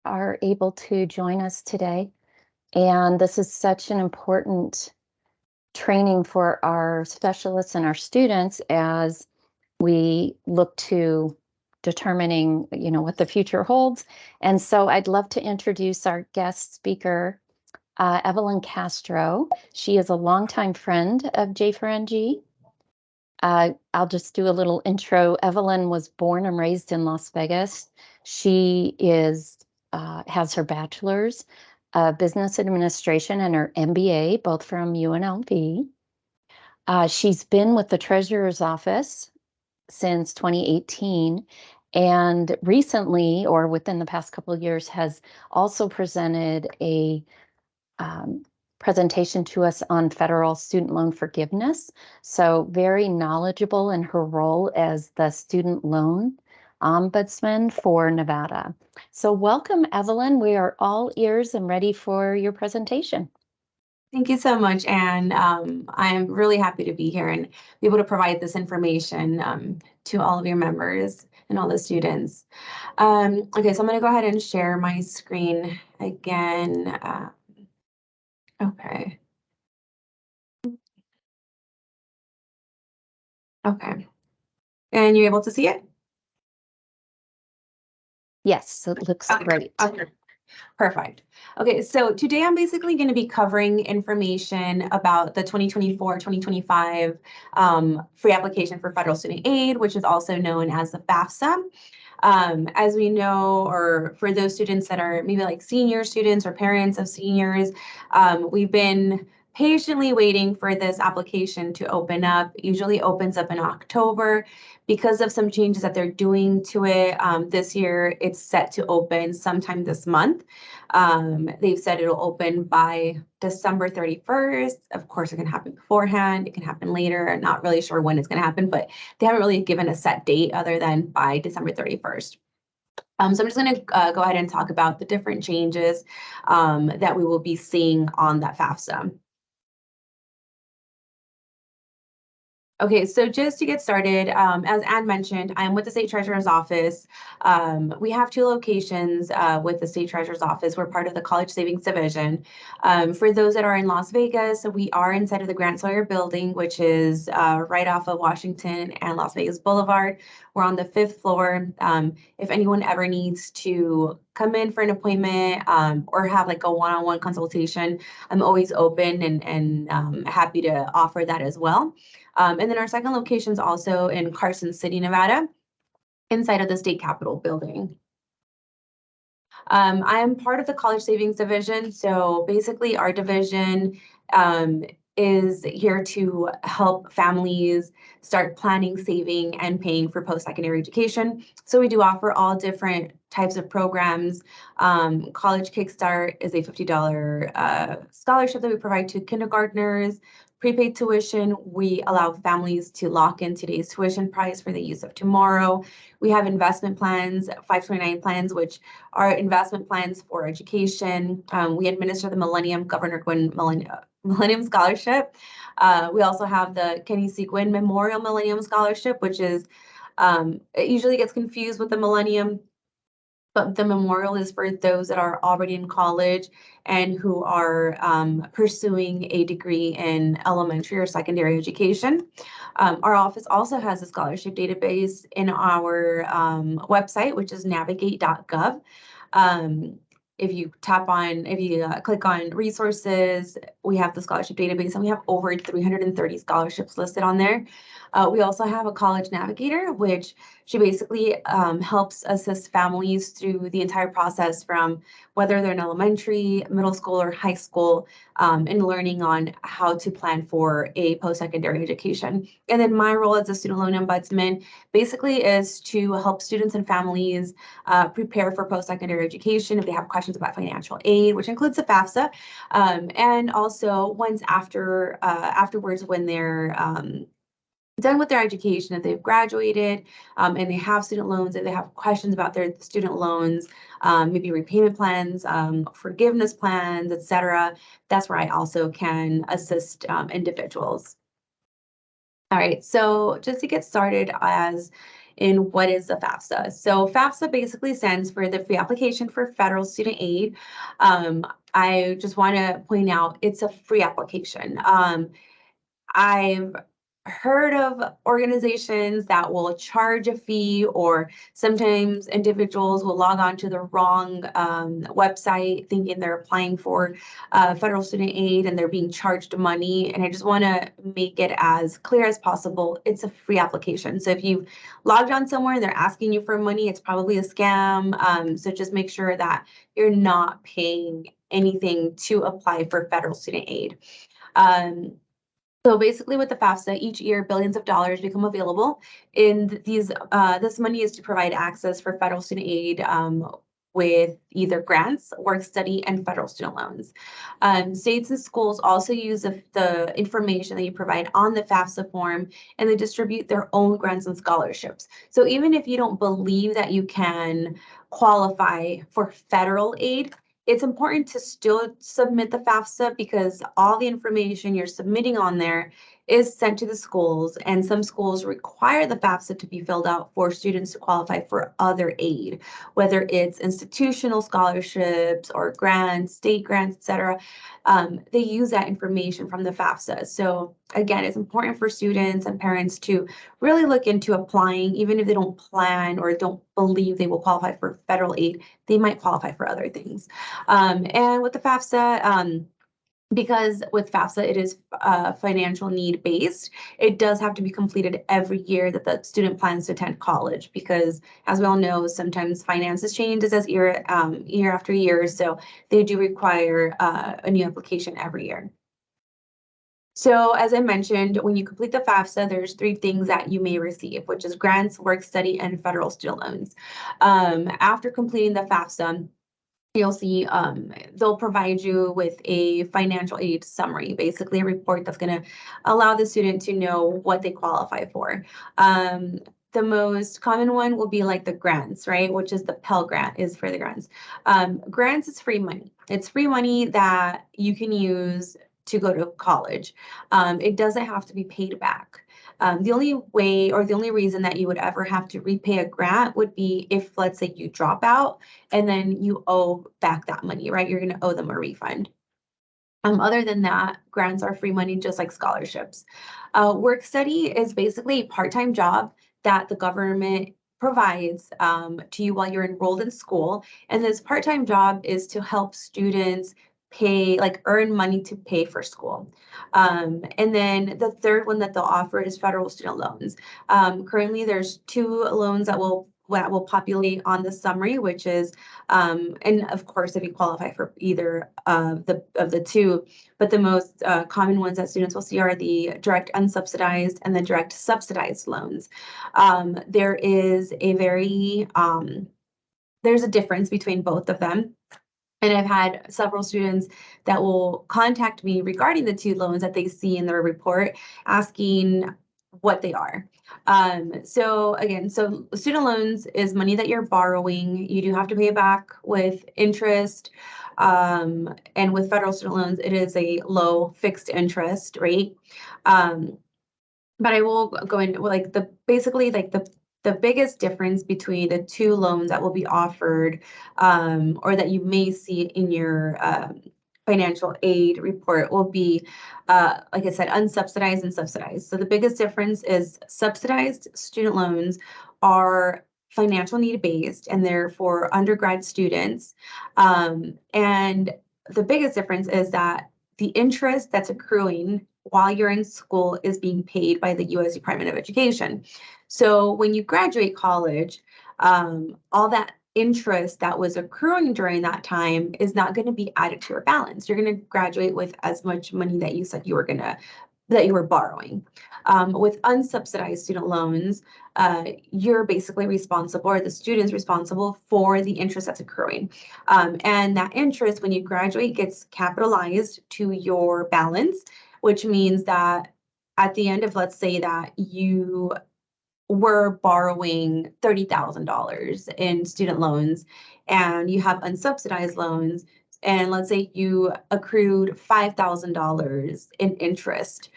are able to join us today. And this is such an important training for our specialists and our students as we look to determining, what the future holds. And so I'd love to introduce our guest speaker, Evelyn Castro. She is a longtime friend of J4NG. I'll just do a little intro. Evelyn was born and raised in Las Vegas. She has her bachelor's of business administration and her MBA, both from UNLV. She's been with the treasurer's office since 2018, and recently, or within the past couple of years, has also presented a presentation to us on federal student loan forgiveness. So very knowledgeable in her role as the student loan ombudsman for Nevada. So welcome, Evelyn. We are all ears and ready for your presentation. Thank you so much, Anne. I'm really happy to be here and be able to provide this information to all of your members and all the students. Okay, so I'm going to go ahead and share my screen again. Okay. Okay. And you're able to see it? Yes, it looks great. Okay. Perfect. Okay, so today I'm basically going to be covering information about the 2024-2025 free application for federal student aid, which is also known as the FAFSA. As we know, or for those students that are maybe like senior students or parents of seniors, we've been patiently waiting for this application to open up. It usually opens up in October. Because of some changes that they're doing to it this year, it's set to open sometime this month. They've said it'll open by December 31st. Of course, it can happen beforehand. It can happen later. I'm not really sure when it's going to happen, but they haven't really given a set date other than by December 31st. So I'm just going to go ahead and talk about the different changes that we will be seeing on that FAFSA. Okay, so just to get started, as Anne mentioned, I'm with the State Treasurer's Office. We have two locations with the State Treasurer's Office. We're part of the College Savings Division. For those that are in Las Vegas, we are inside of the Grant Sawyer building, which is right off of Washington and Las Vegas Boulevard. We're on the 5th floor. If anyone ever needs to come in for an appointment or have like a one-on-one consultation, I'm always open and happy to offer that as well. And then our second location is also in Carson City, Nevada, inside of the State Capitol building. I am part of the College Savings Division. So basically our division is here to help families start planning, saving, and paying for post-secondary education. So we do offer all different types of programs. College Kickstart is a $50 scholarship that we provide to kindergartners. Prepaid tuition, we allow families to lock in today's tuition price for the use of tomorrow. We have investment plans, 529 plans, which are investment plans for education. We administer the Millennium Governor Gwynn Millennium Scholarship. We also have the Kenny C. Gwynn Memorial Millennium Scholarship, which is, it usually gets confused with the Millennium, but the memorial is for those that are already in college and who are pursuing a degree in elementary or secondary education. Our office also has a scholarship database in our website, which is navigate.gov. If you click on resources, we have the scholarship database, and we have over 330 scholarships listed on there. We also have a college navigator, which she basically helps assist families through the entire process from whether they're in elementary, middle school, or high school, and learning on how to plan for a post-secondary education. And then my role as a student loan ombudsman basically is to help students and families prepare for post-secondary education if they have questions about financial aid, which includes the FAFSA, and also once afterwards when they're done with their education, if they've graduated and they have student loans, if they have questions about their student loans, maybe repayment plans, forgiveness plans, etc. That's where I also can assist individuals. All right, so just to get started, as in what is the FAFSA. So FAFSA basically stands for the Free Application for Federal Student Aid. I just want to point out it's a free application. I've heard of organizations that will charge a fee, or sometimes individuals will log on to the wrong website thinking they're applying for federal student aid and they're being charged money. And I just want to make it as clear as possible. It's a free application. So if you've logged on somewhere and they're asking you for money, it's probably a scam. So just make sure that you're not paying anything to apply for federal student aid. So basically with the FAFSA, each year, billions of dollars become available. In these, this money is to provide access for federal student aid with either grants, work study, and federal student loans. States and schools also use the information that you provide on the FAFSA form, and they distribute their own grants and scholarships. So even if you don't believe that you can qualify for federal aid, it's important to still submit the FAFSA, because all the information you're submitting on there is sent to the schools, and some schools require the FAFSA to be filled out for students to qualify for other aid, whether it's institutional scholarships or grants, state grants, etc. They use that information from the FAFSA. So again, it's important for students and parents to really look into applying, even if they don't plan or don't believe they will qualify for federal aid, they might qualify for other things. And with the FAFSA, because with FAFSA, it is financial need based, it does have to be completed every year that the student plans to attend college, because as we all know, sometimes finances change as year after year. So they do require a new application every year. So as I mentioned, when you complete the FAFSA, there's 3 things that you may receive, which is grants, work study, and federal student loans. After completing the FAFSA, you'll see they'll provide you with a financial aid summary, basically a report that's going to allow the student to know what they qualify for. The most common one will be like the grants, right? Which is the Pell Grant is for the grants. Grants is free money. It's free money that you can use to go to college. It doesn't have to be paid back. The only way or the only reason that you would ever have to repay a grant would be if, let's say, you drop out and then you owe back that money, right? You're going to owe them a refund. Other than that, grants are free money, just like scholarships. Work study is basically a part-time job that the government provides to you while you're enrolled in school. And this part-time job is to help students earn money to pay for school. And then the third one that they'll offer is federal student loans. Currently, there's 2 loans that will populate on the summary, which is, and of course, if you qualify for either of the 2, but the most common ones that students will see are the direct unsubsidized and the direct subsidized loans. There is there's a difference between both of them. And I've had several students that will contact me regarding the 2 loans that they see in their report, asking what they are. So again, student loans is money that you're borrowing. You do have to pay it back with interest. And with federal student loans, it is a low fixed interest rate. But I will go into the biggest difference between the 2 loans that will be offered or that you may see in your financial aid report will be, like I said, unsubsidized and subsidized. So the biggest difference is subsidized student loans are financial need based, and they're for undergrad students. And the biggest difference is that the interest that's accruing while you're in school is being paid by the U.S. Department of Education. So when you graduate college, all that interest that was accruing during that time is not going to be added to your balance. You're going to graduate with as much money that you said you were borrowing. With unsubsidized student loans, you're basically responsible, or the student's responsible for the interest that's accruing. And that interest, when you graduate, gets capitalized to your balance, which means that at the end of, let's say that you were borrowing $30,000 in student loans and you have unsubsidized loans, and let's say you accrued $5,000 in interest,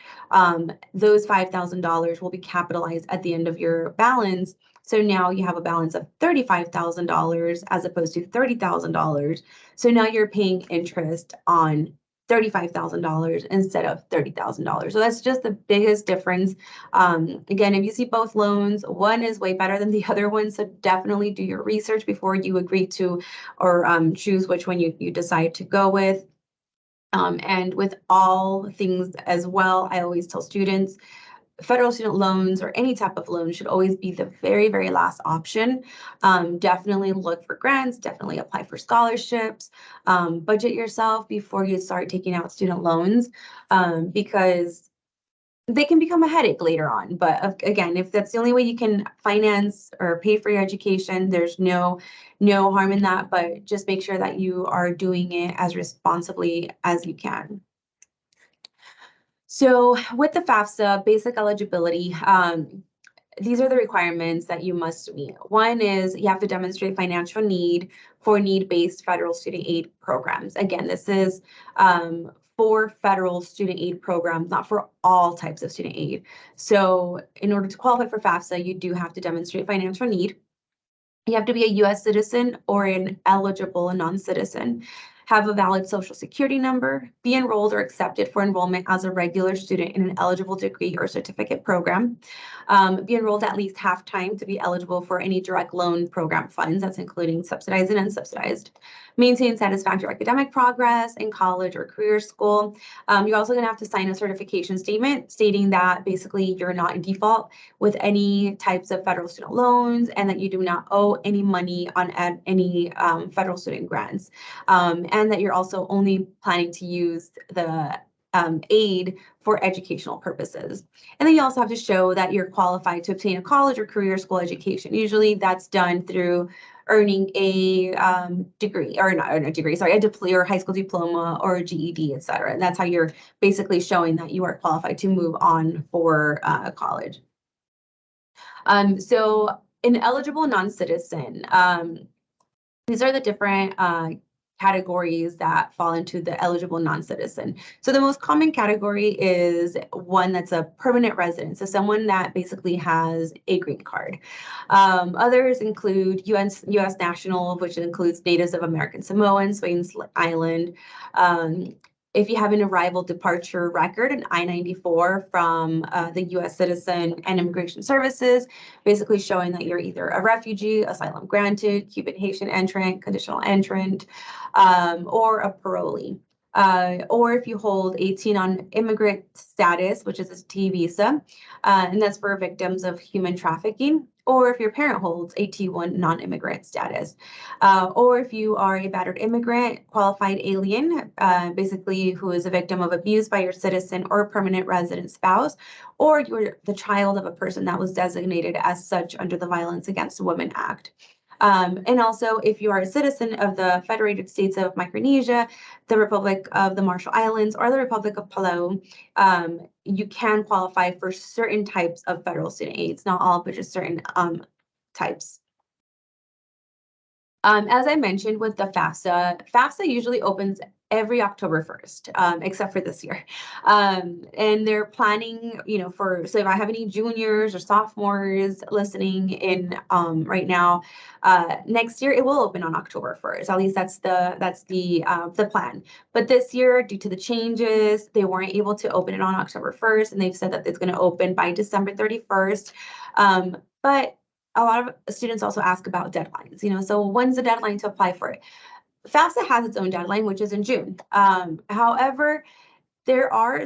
those $5,000 will be capitalized at the end of your balance So now you have a balance of $35,000 as opposed to $30,000. So now you're paying interest on $35,000 instead of $30,000. So that's just the biggest difference. Again, if you see both loans, one is way better than the other one. So definitely do your research before you agree to or choose which one you decide to go with. And with all things as well, I always tell students, federal student loans or any type of loan should always be the very, very last option. Definitely look for grants, definitely apply for scholarships, budget yourself before you start taking out student loans, because they can become a headache later on. But again, if that's the only way you can finance or pay for your education, there's no harm in that, but just make sure that you are doing it as responsibly as you can. So with the FAFSA basic eligibility, these are the requirements that you must meet. One is you have to demonstrate financial need for need-based federal student aid programs. Again, this is for federal student aid programs, not for all types of student aid. So in order to qualify for FAFSA, you do have to demonstrate financial need. You have to be a U.S. citizen or an eligible non-citizen, have a valid social security number, be enrolled or accepted for enrollment as a regular student in an eligible degree or certificate program, be enrolled at least half-time to be eligible for any direct loan program funds, that's including subsidized and unsubsidized, maintain satisfactory academic progress in college or career school. You're also going to have to sign a certification statement stating that basically you're not in default with any types of federal student loans and that you do not owe any money on any federal student grants, and that you're also only planning to use the aid for educational purposes. And then you also have to show that you're qualified to obtain a college or career school education. Usually that's done through earning a degree, or not a degree, sorry, or high school diploma or a GED, et cetera. And that's how you're basically showing that you are qualified to move on for college. So an eligible non-citizen, these are the different categories that fall into the eligible non-citizen. So the most common category is one that's a permanent resident, so someone that basically has a green card. Others include US national, which includes natives of American Samoa, Swains Island. If you have an arrival departure record, an I-94 from the U.S. Citizen and Immigration Services, basically showing that you're either a refugee, asylum granted, Cuban Haitian entrant, conditional entrant, or a parolee. Or if you hold a T non-immigrant status, which is a T visa, and that's for victims of human trafficking, or if your parent holds a T1 non-immigrant status, or if you are a battered immigrant, qualified alien, basically who is a victim of abuse by your citizen or permanent resident spouse, or you're the child of a person that was designated as such under the Violence Against Women Act. And also, if you are a citizen of the Federated States of Micronesia, the Republic of the Marshall Islands, or the Republic of Palau, you can qualify for certain types of federal student aids, not all, but just certain types. As I mentioned with the FAFSA usually opens every October 1st, except for this year. And they're planning, so if I have any juniors or sophomores listening in right now, next year it will open on October 1st. At least that's the plan. But this year, due to the changes, they weren't able to open it on October 1st, and they've said that it's going to open by December 31st. But a lot of students also ask about deadlines, so when's the deadline to apply for it? FAFSA has its own deadline, which is in June. However, there are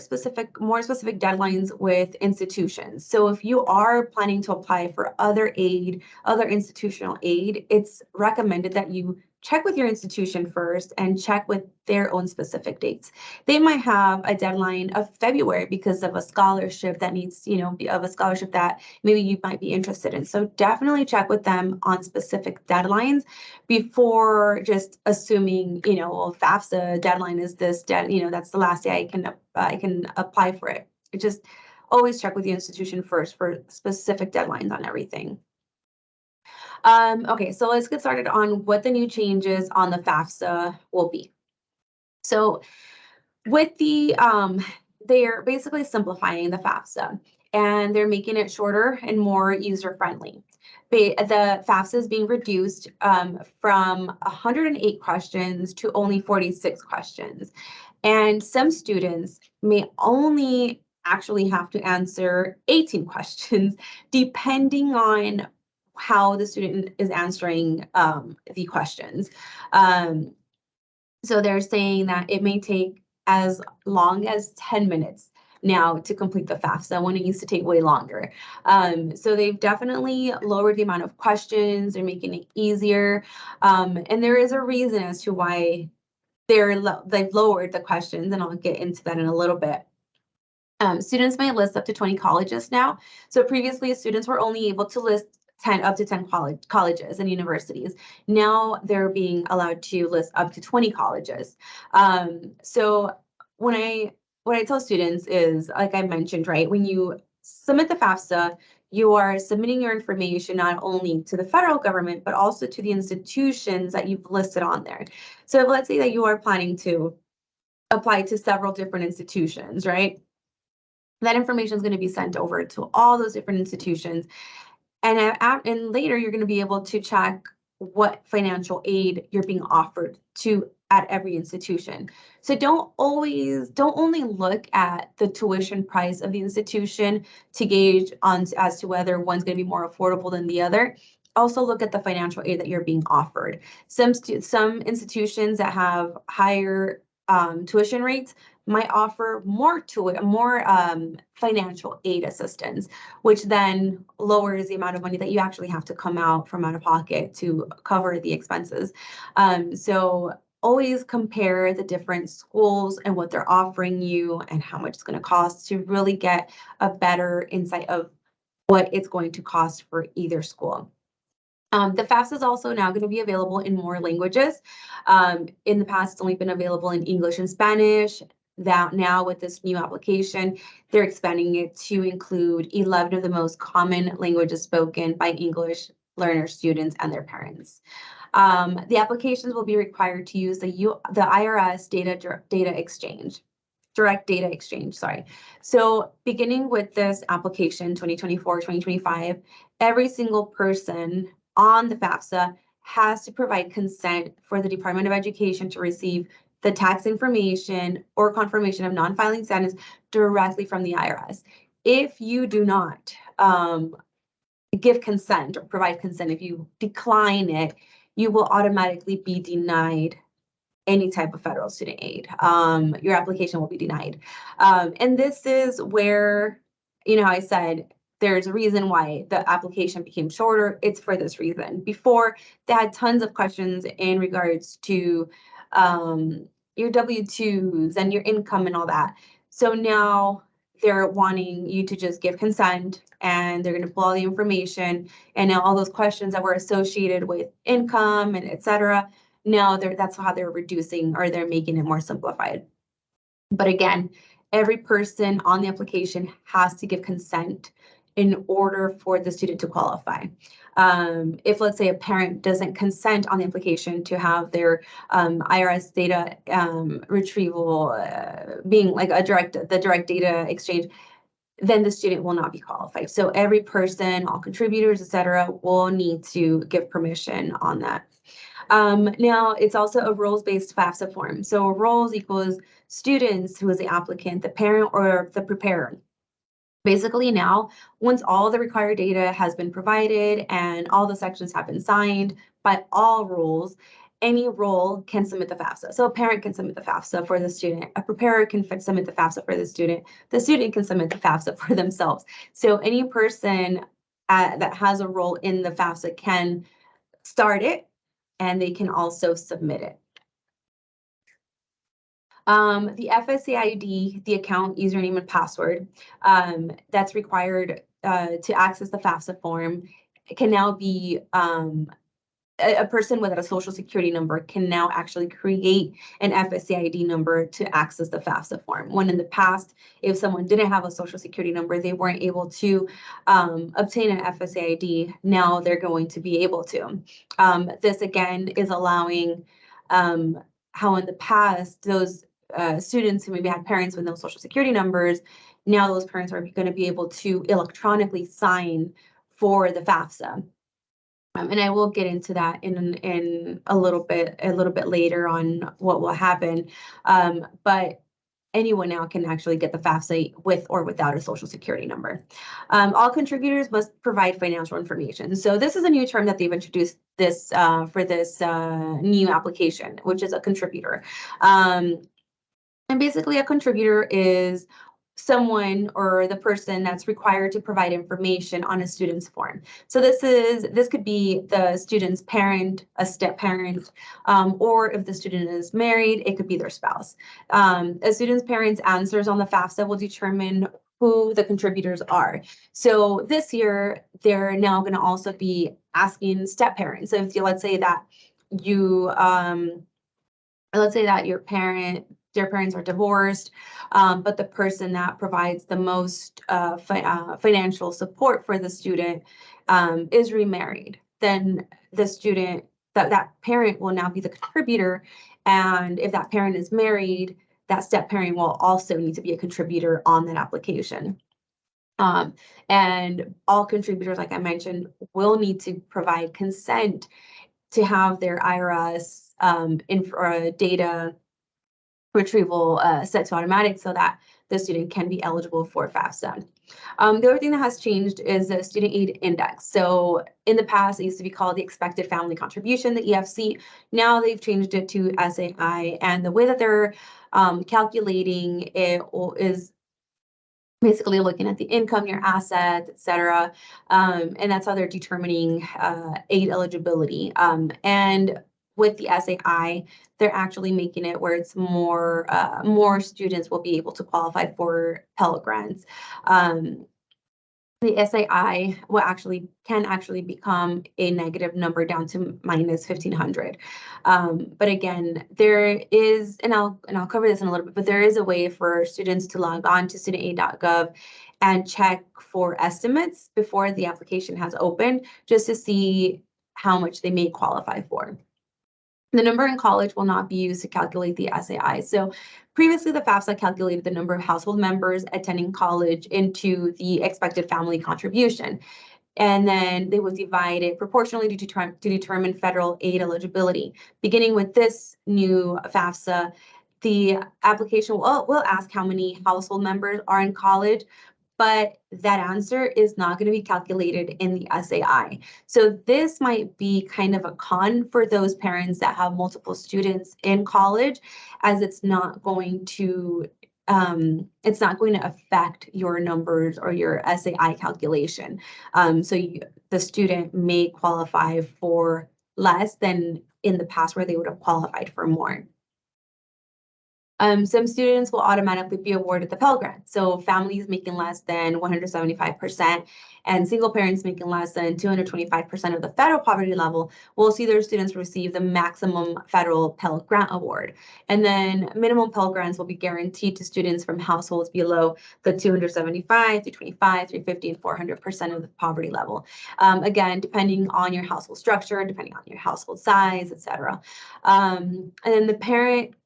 more specific deadlines with institutions. So if you are planning to apply for other institutional aid, it's recommended that you check with your institution first and check with their own specific dates. They might have a deadline of February because of a scholarship that needs, of a scholarship that maybe you might be interested in. So definitely check with them on specific deadlines before just assuming, well, FAFSA deadline is this, that's the last day I can apply for it. Just always check with the institution first for specific deadlines on everything. Okay, so let's get started on what the new changes on the FAFSA will be. So with they're basically simplifying the FAFSA and they're making it shorter and more user-friendly. the FAFSA is being reduced from 108 questions to only 46 questions. And some students may only actually have to answer 18 questions, depending on how the student is answering the questions. So they're saying that it may take as long as 10 minutes now to complete the FAFSA when it used to take way longer. So they've definitely lowered the amount of questions. They're making it easier. And there is a reason as to why they've lowered the questions, and I'll get into that in a little bit. Students may list up to 20 colleges now. So previously, students were only able to list up to 10 colleges and universities. Now they're being allowed to list up to 20 colleges. So what I tell students is, like I mentioned, right, when you submit the FAFSA, you are submitting your information not only to the federal government, but also to the institutions that you've listed on there. So if, let's say that you are planning to apply to several different institutions, right? That information is going to be sent over to all those different institutions. And later you're going to be able to check what financial aid you're being offered to at every institution. So don't only look at the tuition price of the institution to gauge on as to whether one's going to be more affordable than the other. Also look at the financial aid that you're being offered. Some institutions that have higher tuition rates might offer more financial aid assistance, which then lowers the amount of money that you actually have to come out from out of pocket to cover the expenses. So always compare the different schools and what they're offering you and how much it's going to cost to really get a better insight of what it's going to cost for either school. The FAFSA is also now going to be available in more languages. In the past, it's only been available in English and Spanish. That now with this new application, they're expanding it to include 11 of the most common languages spoken by English learner students and their parents. The applications will be required to use the IRS direct data exchange, sorry. So beginning with this application, 2024-2025, every single person on the FAFSA has to provide consent for the Department of Education to receive the tax information or confirmation of non-filing status directly from the IRS. If you do not give consent or provide consent, if you decline it, you will automatically be denied any type of federal student aid. Your application will be denied. And this is where, I said, there's a reason why the application became shorter. It's for this reason. Before, they had tons of questions in regards to your W-2s and your income and all that. So now they're wanting you to just give consent, and they're going to pull all the information, and now all those questions that were associated with income and et cetera, now that's how they're reducing, or they're making it more simplified. But again, every person on the application has to give consent in order for the student to qualify. If, let's say, a parent doesn't consent on the application to have their IRS data retrieval being like the direct data exchange, then the student will not be qualified. So every person, all contributors, et cetera, will need to give permission on that. Now, it's also a roles-based FAFSA form. So roles equals students, who is the applicant, the parent, or the preparer. Basically now, once all the required data has been provided and all the sections have been signed by all roles, any role can submit the FAFSA. So a parent can submit the FAFSA for the student, a preparer can submit the FAFSA for the student can submit the FAFSA for themselves. So any person that has a role in the FAFSA can start it, and they can also submit it. The FSA ID, the account username and password, that's required to access the FAFSA form, can now be a person with a social security number can now actually create an FSA ID number to access the FAFSA form. When in the past, if someone didn't have a social security number, they weren't able to obtain an FSA ID. Now they're going to be able to. This again is allowing how in the past those students who maybe had parents with no social security numbers, now those parents are going to be able to electronically sign for the FAFSA. And I will get into that in a little bit later on what will happen. But anyone now can actually get the FAFSA with or without a social security number. All contributors must provide financial information. So this is a new term that they've introduced this for this new application, which is a contributor. And basically a contributor is someone or the person that's required to provide information on a student's form. So this could be the student's parent, a step parent, or if the student is married, it could be their spouse. A student's parents' answers on the FAFSA will determine who the contributors are. So this year, they're now going to also be asking step parents. So if you, let's say that your parents are divorced, but the person that provides the most financial support for the student is remarried, then the student, that parent will now be the contributor. And if that parent is married, that step parent will also need to be a contributor on that application. And all contributors, like I mentioned, will need to provide consent to have their IRS data retrieval set to automatic so that the student can be eligible for FAFSA. The other thing that has changed is the student aid index. So in the past, it used to be called the expected family contribution, the EFC. Now they've changed it to SAI, and the way that they're calculating it is basically looking at the income, your assets, et cetera. And that's how they're determining aid eligibility. And with the SAI, they're actually making it where it's more students will be able to qualify for Pell Grants. The SAI can actually become a negative number down to minus 1,500. But again, there is, and I'll cover this in a little bit, but there is a way for students to log on to studentaid.gov and check for estimates before the application has opened, just to see how much they may qualify for. The number in college will not be used to calculate the SAI. So previously, the FAFSA calculated the number of household members attending college into the expected family contribution. And then they would divide it proportionally to determine federal aid eligibility. Beginning with this new FAFSA, the application will ask how many household members are in college, but that answer is not going to be calculated in the SAI. So this might be kind of a con for those parents that have multiple students in college, as it's not going to affect your numbers or your SAI calculation. The student may qualify for less than in the past where they would have qualified for more. Some students will automatically be awarded the Pell Grant. So families making less than 175% and single parents making less than 225% of the federal poverty level will see their students receive the maximum federal Pell Grant award. And then minimum Pell Grants will be guaranteed to students from households below the 275, 325, 350, and 400% of the poverty level. Again, depending on your household structure, depending on your household size, etc. And then the parent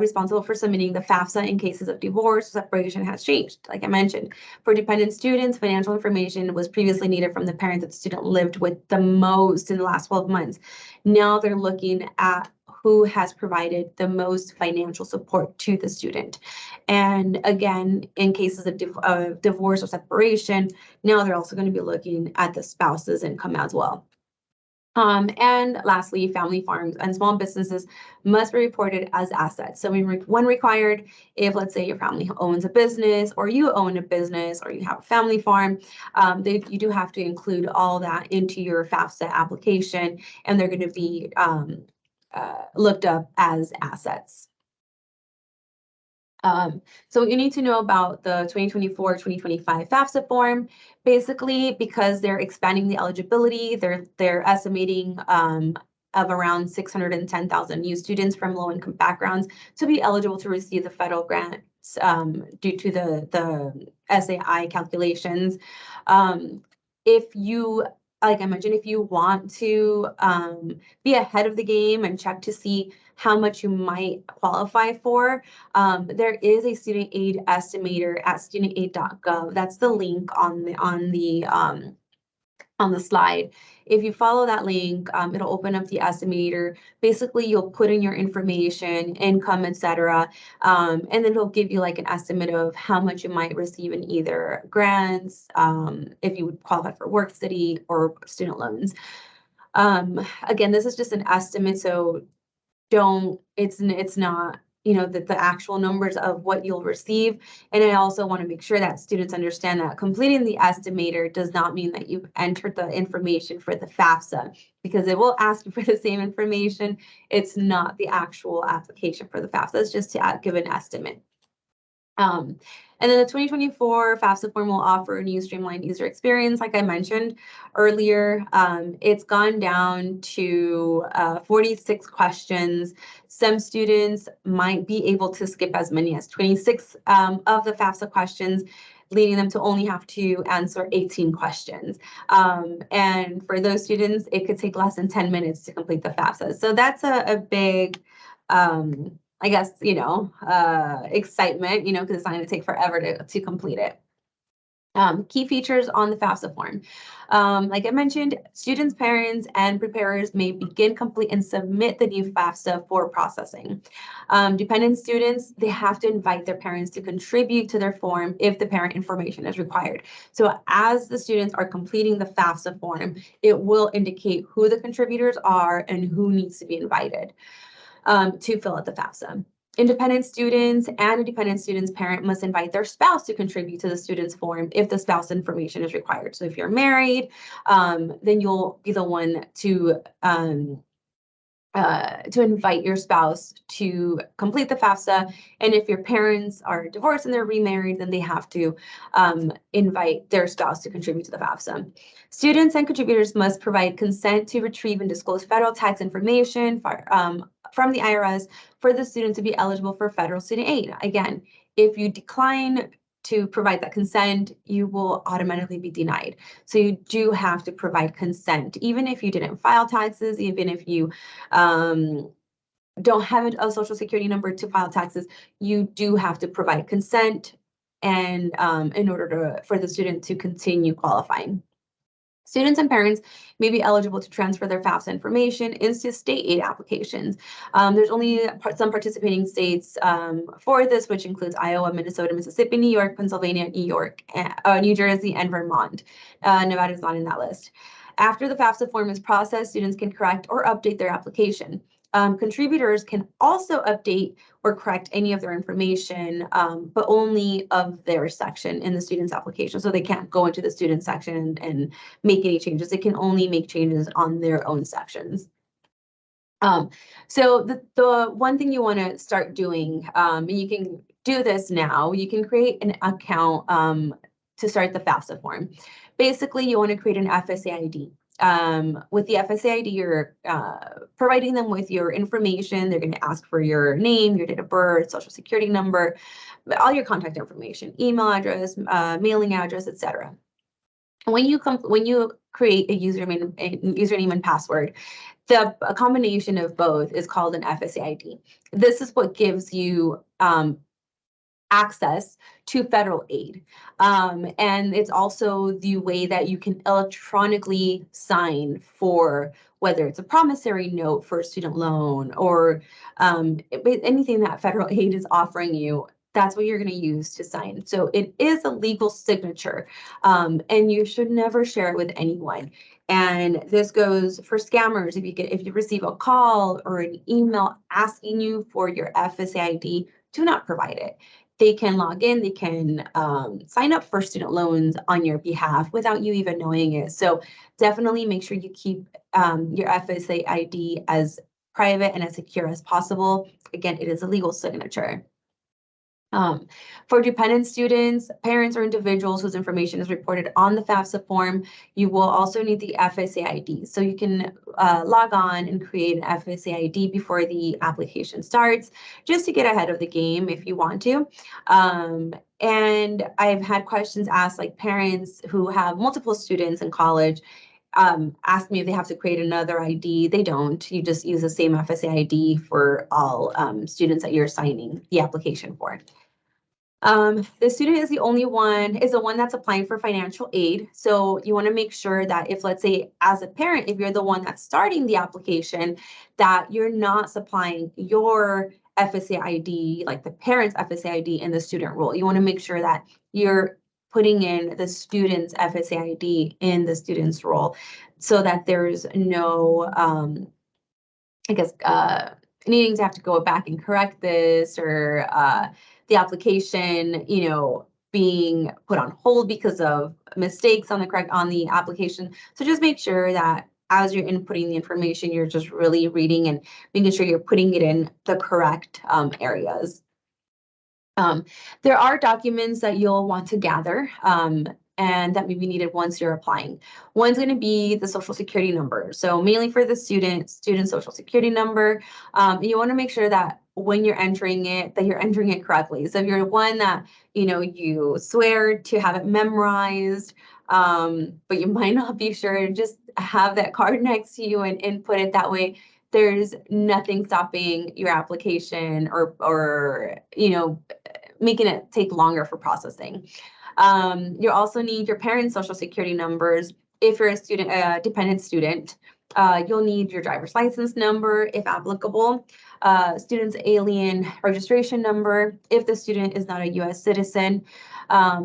responsible for submitting the FAFSA in cases of divorce or separation has changed. Like I mentioned, for dependent students, financial information was previously needed from the parent that the student lived with the most in the last 12 months. Now they're looking at who has provided the most financial support to the student. And again, in cases of divorce or separation, now they're also going to be looking at the spouse's income as well. And lastly, family farms and small businesses must be reported as assets. So when required, if let's say your family owns a business or you own a business or you have a family farm, you do have to include all that into your FAFSA application, and they're going to be looked up as assets. So you need to know about the 2024-2025 FAFSA form. Basically, because they're expanding the eligibility, they're estimating of around 610,000 new students from low-income backgrounds to be eligible to receive the federal grants due to the SAI calculations. Like I mentioned, if you want to be ahead of the game and check to see how much you might qualify for, there is a student aid estimator at studentaid.gov. That's the link on on the slide. If you follow that link, it'll open up the estimator. Basically, you'll put in your information, income, etc. And then it'll give you like an estimate of how much you might receive in either grants, if you would qualify for work study or student loans. Again, this is just an estimate, so it's not, the actual numbers of what you'll receive. And I also want to make sure that students understand that completing the estimator does not mean that you've entered the information for the FAFSA, because it will ask you for the same information. It's not the actual application for the FAFSA. It's just to give an estimate. And then the 2024 FAFSA form will offer a new streamlined user experience. Like I mentioned earlier, it's gone down to 46 questions. Some students might be able to skip as many as 26 of the FAFSA questions, leading them to only have to answer 18 questions. And for those students, it could take less than 10 minutes to complete the FAFSA. So that's a big, I guess, excitement, because it's not going to take forever to complete it. Key features on the FAFSA form. Like I mentioned, students, parents, and preparers may begin, complete, and submit the new FAFSA for processing. Dependent students, they have to invite their parents to contribute to their form if the parent information is required. So as the students are completing the FAFSA form, it will indicate who the contributors are and who needs to be invited to fill out the FAFSA. Independent students and a dependent student's parent must invite their spouse to contribute to the student's form if the spouse information is required. So if you're married, then you'll be the one to invite your spouse to complete the FAFSA. And if your parents are divorced and they're remarried, then they have to invite their spouse to contribute to the FAFSA. Students and contributors must provide consent to retrieve and disclose federal tax information from the IRS for the student to be eligible for federal student aid. Again, if you decline to provide that consent, you will automatically be denied. So you do have to provide consent, even if you didn't file taxes, even if you don't have a social security number to file taxes, you do have to provide consent, and in order for the student to continue qualifying. Students and parents may be eligible to transfer their FAFSA information into state aid applications. There's only some participating states for this, which includes Iowa, Minnesota, Mississippi, New York, Pennsylvania, New Jersey, and Vermont. Nevada is not in that list. After the FAFSA form is processed, students can correct or update their application. Contributors can also update or correct any of their information, but only of their section in the student's application. So they can't go into the student section and make any changes. They can only make changes on their own sections. So the one thing you want to start doing, and you can do this now, you can create an account to start the FAFSA form. Basically, you want to create an FSA ID. With the FSA ID, you're providing them with your information. They're going to ask for your name, your date of birth, social security number, all your contact information, email address, mailing address, etc. When you create a username and password, a combination of both is called an FSA ID. This is what gives you access to federal aid. And it's also the way that you can electronically sign for whether it's a promissory note for a student loan or anything that federal aid is offering you. That's what you're going to use to sign. So it is a legal signature, and you should never share it with anyone. And this goes for scammers. If you receive a call or an email asking you for your FSA ID, do not provide it. They can log in, they can sign up for student loans on your behalf without you even knowing it. So definitely make sure you keep your FSA ID as private and as secure as possible. Again, it is a legal signature. For dependent students, parents, or individuals whose information is reported on the FAFSA form, you will also need the FSA ID. So you can log on and create an FSA ID before the application starts, just to get ahead of the game if you want to. And I've had questions asked, like parents who have multiple students in college, ask me if they have to create another ID. They don't. You just use the same FSA ID for all students that you're signing the application for. The student is the one that's applying for financial aid. So you want to make sure that if, let's say, as a parent, if you're the one that's starting the application, that you're not supplying your FSA ID, like the parent's FSA ID in the student role. You want to make sure that you're putting in the student's FSA ID in the student's role so that there's no, needing to have to go back and correct this or the application, being put on hold because of mistakes on the application. So just make sure that as you're inputting the information, you're just really reading and making sure you're putting it in the correct areas. There are documents that you'll want to gather and that may be needed once you're applying. One's going to be the social security number. So mainly for the student social security number. You want to make sure that when you're entering it, that you're entering it correctly. So if you're one that, you swear to have it memorized, but you might not be sure, just have that card next to you and input it that way. There's nothing stopping your application or making it take longer for processing. You'll also need your parents' social security numbers. If you're a dependent student, you'll need your driver's license number, if applicable, student's alien registration number. If the student is not a U.S. citizen,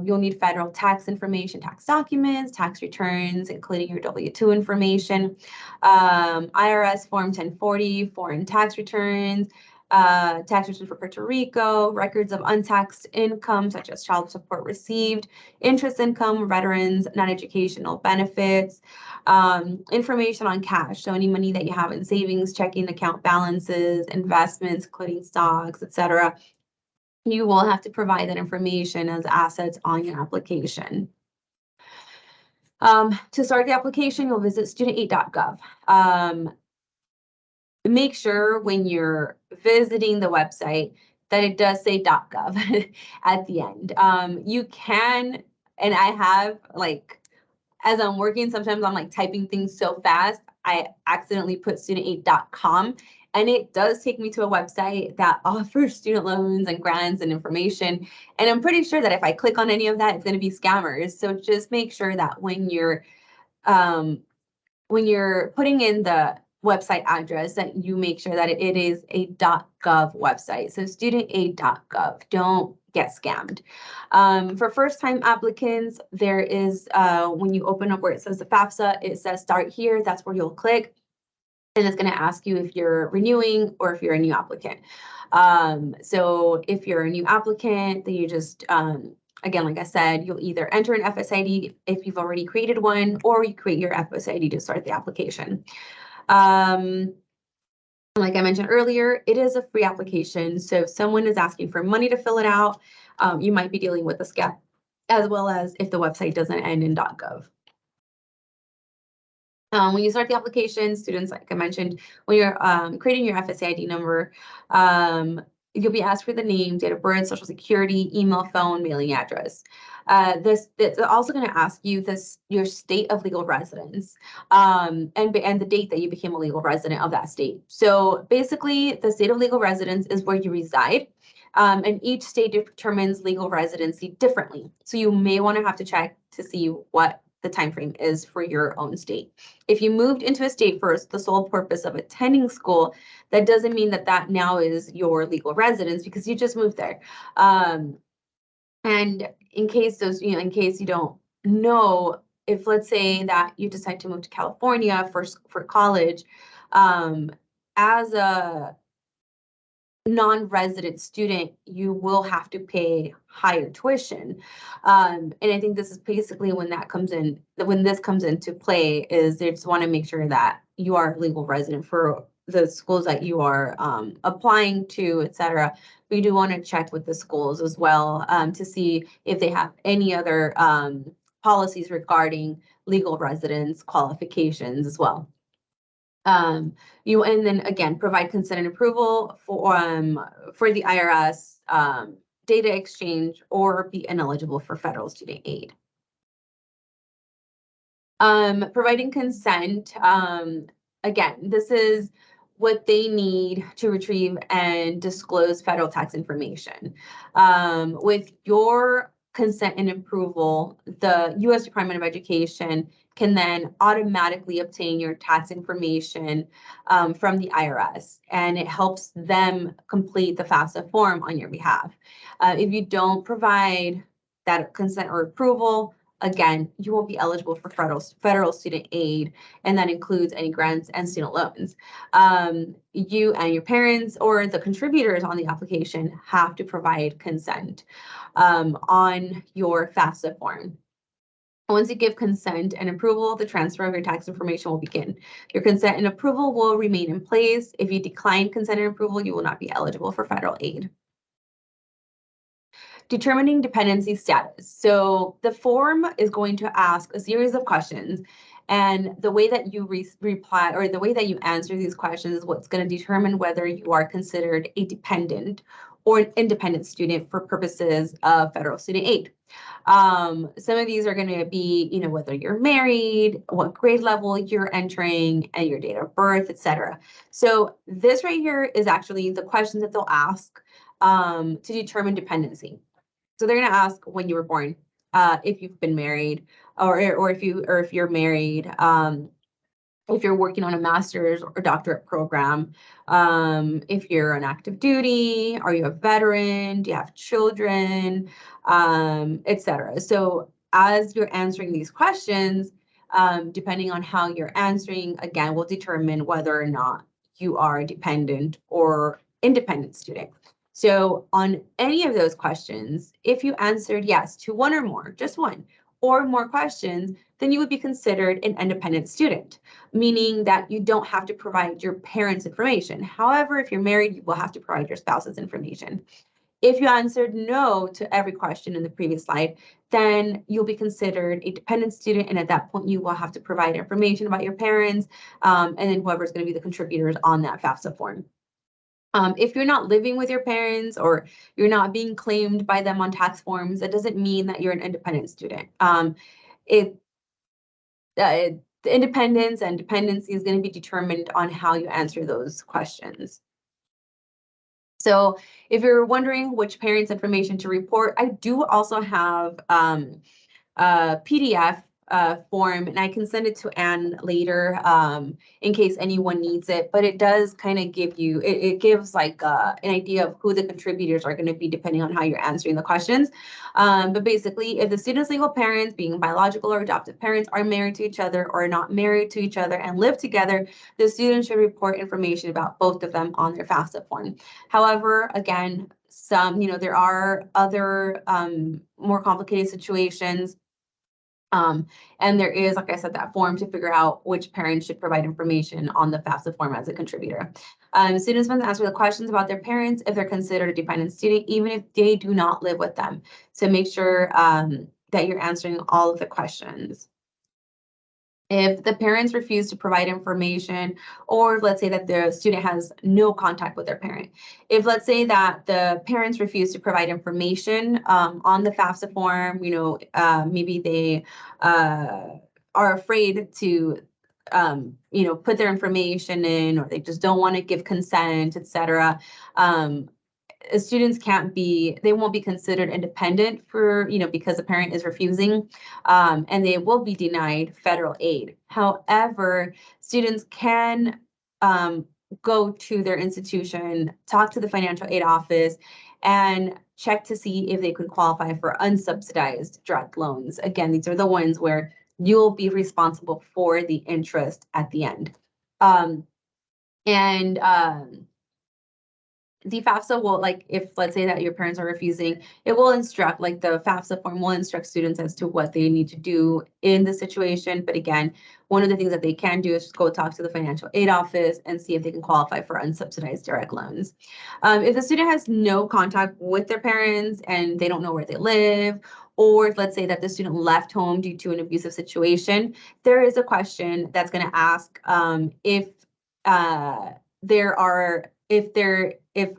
you'll need federal tax information, tax documents, tax returns, including your W-2 information, IRS Form 1040, foreign tax returns, tax returns for Puerto Rico, records of untaxed income such as child support received, interest income, veterans, non-educational benefits, information on cash, so any money that you have in savings, checking account balances, investments, including stocks, etc. You will have to provide that information as assets on your application. To start the application, you'll visit studentaid.gov. Make sure when you're visiting the website that it does say .gov at the end. You can, and I have, as I'm working, sometimes I'm typing things so fast, I accidentally put studentaid.com, and it does take me to a website that offers student loans and grants and information. And I'm pretty sure that if I click on any of that, it's going to be scammers. So just make sure that when you're putting in the website address, that you make sure that it is a .gov website. So studentaid.gov. Don't get scammed. For first-time applicants, there is, when you open up where it says the FAFSA, it says start here. That's where you'll click. And it's going to ask you if you're renewing or if you're a new applicant. So if you're a new applicant, then you just, again, like I said, you'll either enter an FSID if you've already created one, or you create your FSID to start the application. Like I mentioned earlier, it is a free application. So if someone is asking for money to fill it out, you might be dealing with a scam, as well as if the website doesn't end in .gov. When you start the application, students, like I mentioned, when you're creating your FSA ID number, you'll be asked for the name, date of birth, social security, email, phone, mailing address. It's also going to ask you your state of legal residence, and the date that you became a legal resident of that state. So basically, the state of legal residence is where you reside. And each state determines legal residency differently. So you may want to have to check to see what the time frame is for your own state. If you moved into a state for the sole purpose of attending school, that doesn't mean that now is your legal residence, because you just moved there. And in case in case you don't know, if let's say that you decide to move to California for college, as a non-resident student, you will have to pay higher tuition. And I think this is basically when this comes into play, is they just want to make sure that you are a legal resident for the schools that you are applying to, etc. We do want to check with the schools as well to see if they have any other policies regarding legal residence qualifications as well. And then again, provide consent and approval for the IRS data exchange, or be ineligible for federal student aid. Providing consent, again, this is what they need to retrieve and disclose federal tax information. With your consent and approval, the U.S. Department of Education can then automatically obtain your tax information from the IRS, and it helps them complete the FAFSA form on your behalf. If you don't provide that consent or approval, again, you won't be eligible for federal student aid, and that includes any grants and student loans. You and your parents or the contributors on the application have to provide consent on your FAFSA form. Once you give consent and approval, the transfer of your tax information will begin. Your consent and approval will remain in place. If you decline consent and approval, you will not be eligible for federal aid. Determining dependency status. So the form is going to ask a series of questions, and the way that you reply or the way that you answer these questions is what's going to determine whether you are considered a dependent or an independent student for purposes of federal student aid. Some of these are going to be, whether you're married, what grade level you're entering, and your date of birth, etc. So this right here is actually the questions that they'll ask to determine dependency. So they're going to ask when you were born, if you've been married, or if you're married, if you're working on a master's or doctorate program, if you're on active duty, are you a veteran, do you have children, etc. So as you're answering these questions, depending on how you're answering, again, will determine whether or not you are a dependent or independent student. So on any of those questions, if you answered yes to one or more, just one, or more questions, then you would be considered an independent student, meaning that you don't have to provide your parents' information. However, if you're married, you will have to provide your spouse's information. If you answered no to every question in the previous slide, then you'll be considered a dependent student, and at that point, you will have to provide information about your parents, and then whoever's going to be the contributors on that FAFSA form. If you're not living with your parents or you're not being claimed by them on tax forms, that doesn't mean that you're an independent student. The independence and dependency is going to be determined on how you answer those questions. So if you're wondering which parents' information to report, I do also have a PDF form, and I can send it to Anne later in case anyone needs it, but it does kind of give you, it gives like an idea of who the contributors are going to be depending on how you're answering the questions. But basically, if the student's legal parents, being biological or adoptive parents, are married to each other or not married to each other and live together, the student should report information about both of them on their FAFSA form. However, again, there are other more complicated situations. And there is, like I said, that form to figure out which parents should provide information on the FAFSA form as a contributor. Students must answer the questions about their parents if they're considered a dependent student, even if they do not live with them. So make sure that you're answering all of the questions. If the parents refuse to provide information, or let's say that the student has no contact with their parent. If let's say that the parents refuse to provide information on the FAFSA form, maybe they are afraid to put their information in, or they just don't want to give consent, etc. Students they won't be considered independent because the parent is refusing, and they will be denied federal aid. However, students can go to their institution, talk to the financial aid office, and check to see if they could qualify for unsubsidized direct loans. Again, these are the ones where you'll be responsible for the interest at the end. The FAFSA will, if let's say that your parents are refusing, it will instruct, the FAFSA form will instruct students as to what they need to do in the situation. But again, one of the things that they can do is just go talk to the financial aid office and see if they can qualify for unsubsidized direct loans. If the student has no contact with their parents and they don't know where they live, or let's say that the student left home due to an abusive situation, there is a question that's going to ask if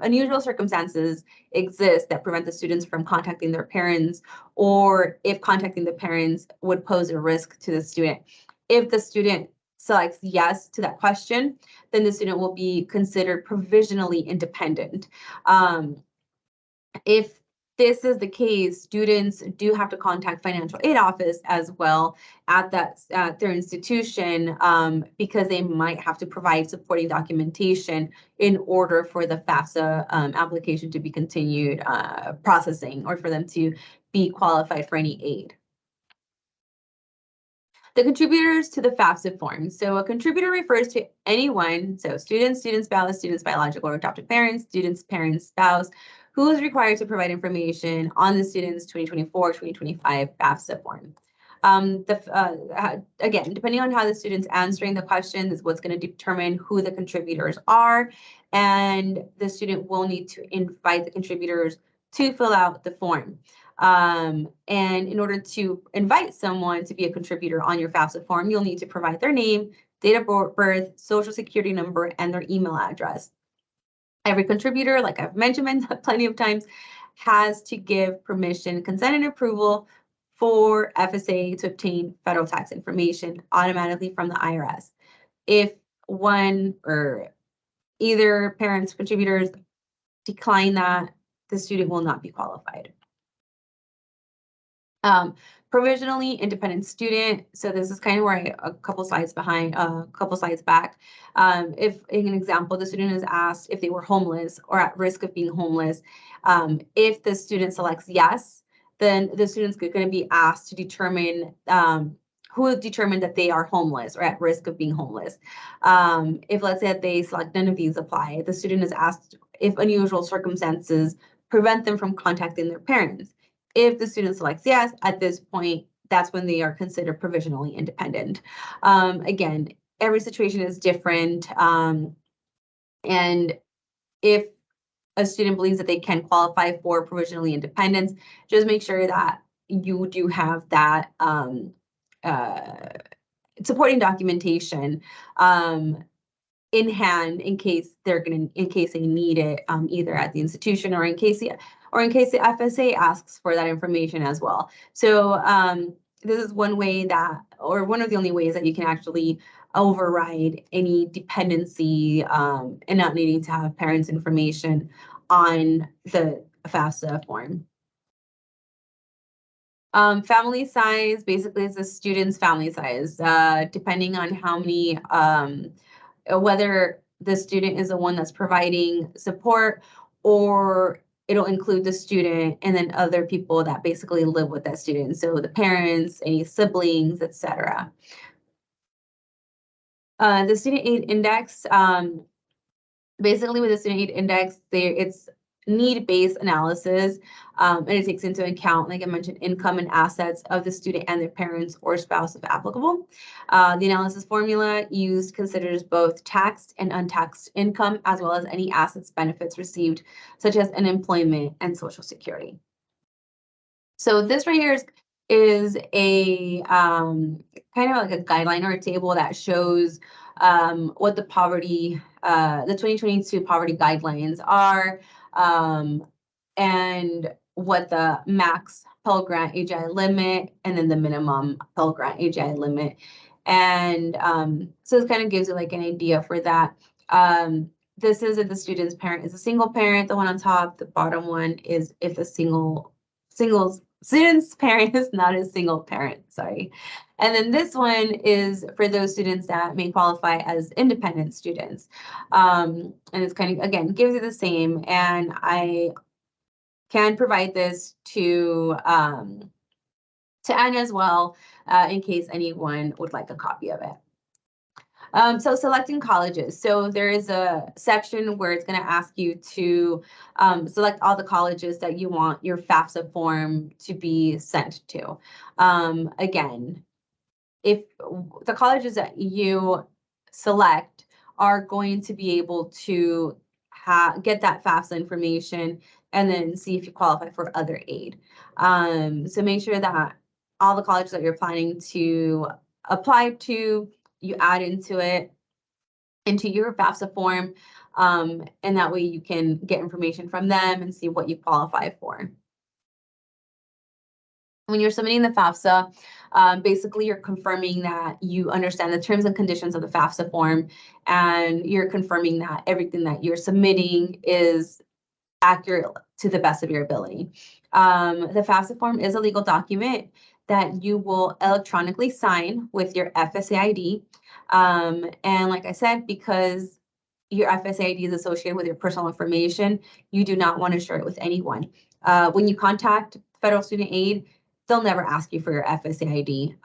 unusual circumstances exist that prevent the students from contacting their parents, or if contacting the parents would pose a risk to the student. If the student selects yes to that question, then the student will be considered provisionally independent. If this is the case, students do have to contact financial aid office as well at their institution, because they might have to provide supporting documentation in order for the FAFSA application to be continued processing, or for them to be qualified for any aid. The contributors to the FAFSA form. So a contributor refers to anyone, so students, student spouse, student's biological or adopted parents, student's parents, spouse, who is required to provide information on the student's 2024-2025 FAFSA form. Again, depending on how the student's answering the question is what's going to determine who the contributors are, and the student will need to invite the contributors to fill out the form. And in order to invite someone to be a contributor on your FAFSA form, you'll need to provide their name, date of birth, social security number, and their email address. Every contributor, like I've mentioned plenty of times, has to give permission, consent, and approval for FSA to obtain federal tax information automatically from the IRS. If one or either parents, contributors decline that, the student will not be qualified. Provisionally independent student. So this is kind of where a couple slides back. If in an example, the student is asked if they were homeless or at risk of being homeless. If the student selects yes, then the student's going to be asked to determine who determined that they are homeless or at risk of being homeless. If let's say that they select none of these apply, the student is asked if unusual circumstances prevent them from contacting their parents. If the student selects yes, at this point, that's when they are considered provisionally independent. Again, every situation is different. And if a student believes that they can qualify for provisionally independence, just make sure that you do have that supporting documentation in hand in case they need it, either at the institution or in case the FSA asks for that information as well. So this is one way that, or one of the only ways that you can actually override any dependency and not needing to have parents' information on the FAFSA form. Family size basically is the student's family size, depending on how many, whether the student is the one that's providing support, or it'll include the student and then other people that basically live with that student. So the parents, any siblings, etc. The student aid index, basically with the student aid index, it's need-based analysis, and it takes into account, like I mentioned, income and assets of the student and their parents or spouse if applicable. The analysis formula used considers both taxed and untaxed income, as well as any assets, benefits received, such as unemployment and Social Security. So this right here is a kind of like a guideline or a table that shows what the poverty, the 2022 poverty guidelines are, and what the max Pell Grant AGI limit, and then the minimum Pell Grant AGI limit. And so this kind of gives you like an idea for that. This is if the student's parent is a single parent, the one on top. The bottom one is if the student's parent is not a single parent, sorry. And then this one is for those students that may qualify as independent students. And it's kind of, again, gives you the same. And I can provide this to Anna as well, in case anyone would like a copy of it. So selecting colleges. So there is a section where it's going to ask you to select all the colleges that you want your FAFSA form to be sent to. Again, if the colleges that you select are going to be able to get that FAFSA information and then see if you qualify for other aid. So make sure that all the colleges that you're planning to apply to, you add into your FAFSA form, and that way you can get information from them and see what you qualify for. When you're submitting the FAFSA, basically you're confirming that you understand the terms and conditions of the FAFSA form, and you're confirming that everything that you're submitting is accurate to the best of your ability. The FAFSA form is a legal document that you will electronically sign with your FSA ID. And like I said, because your FSA ID is associated with your personal information, you do not want to share it with anyone. When you contact Federal Student Aid, they'll never ask you for your FSA ID.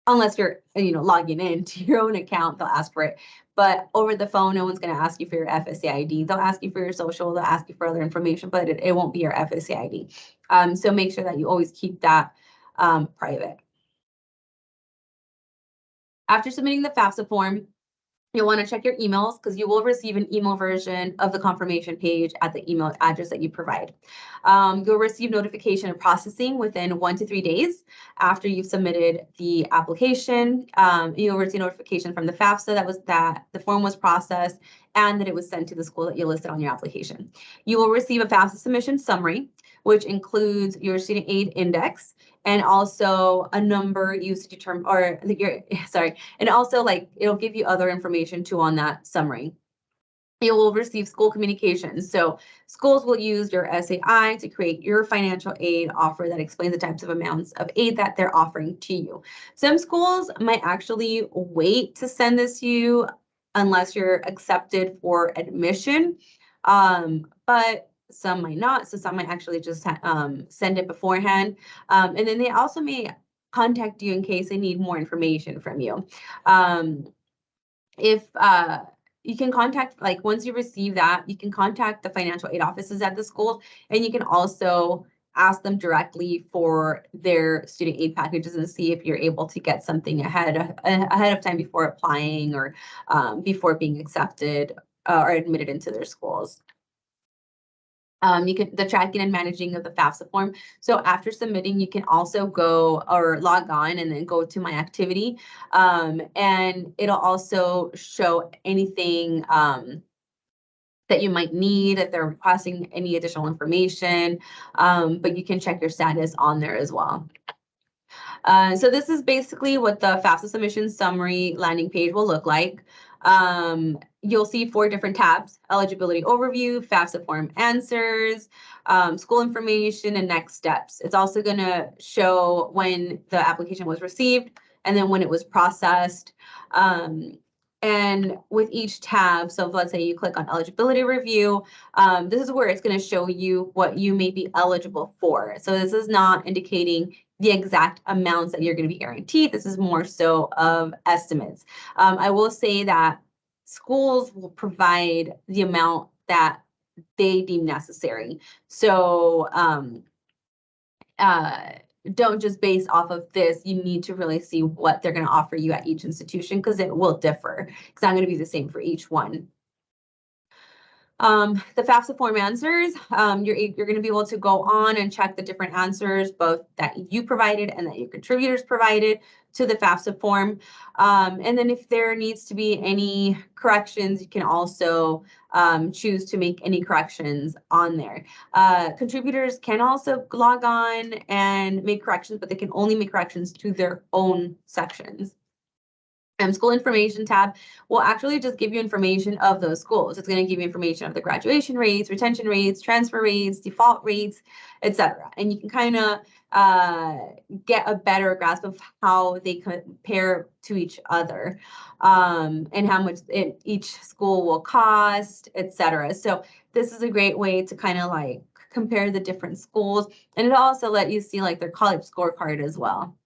Unless you're, logging into your own account, they'll ask for it. But over the phone, no one's going to ask you for your FSA ID. They'll ask you for your social, they'll ask you for other information, but it won't be your FSA ID. So make sure that you always keep that private. After submitting the FAFSA form, you'll want to check your emails because you will receive an email version of the confirmation page at the email address that you provide. You'll receive notification of processing within 1 to 3 days after you've submitted the application. You'll receive notification from the FAFSA that the form was processed and that it was sent to the school that you listed on your application. You will receive a FAFSA submission summary, which includes your student aid index and also a number used to determine, and also it'll give you other information too on that summary. You will receive school communications. So schools will use your SAI to create your financial aid offer that explains the types of amounts of aid that they're offering to you. Some schools might actually wait to send this to you unless you're accepted for admission, but some might not. So some might actually just send it beforehand. And then they also may contact you in case they need more information from you. If you can contact, once you receive that, you can contact the financial aid offices at the schools, and you can also ask them directly for their student aid packages and see if you're able to get something ahead of time before applying or before being accepted or admitted into their schools. The tracking and managing of the FAFSA form. So after submitting, you can also go or log on and then go to My Activity, and it'll also show anything that you might need if they're requesting any additional information, but you can check your status on there as well. So this is basically what the FAFSA submission summary landing page will look like. You'll see 4 different tabs: eligibility overview, FAFSA form answers, school information, and next steps. It's also going to show when the application was received and then when it was processed. And with each tab, so let's say you click on eligibility review, this is where it's going to show you what you may be eligible for. So this is not indicating the exact amounts that you're going to be guaranteed. This is more so of estimates. I will say that schools will provide the amount that they deem necessary. So don't just base off of this. You need to really see what they're going to offer you at each institution because it will differ. It's not going to be the same for each one. The FAFSA form answers, you're going to be able to go on and check the different answers, both that you provided and that your contributors provided to the FAFSA form. And then if there needs to be any corrections, you can also choose to make any corrections on there. Contributors can also log on and make corrections, but they can only make corrections to their own sections. School information tab will actually just give you information of those schools. It's going to give you information of the graduation rates, retention rates, transfer rates, default rates, etc. And you can kind of get a better grasp of how they compare to each other, and how much each school will cost, etc. So this is a great way to kind of compare the different schools, and it also let you see their college scorecard as well.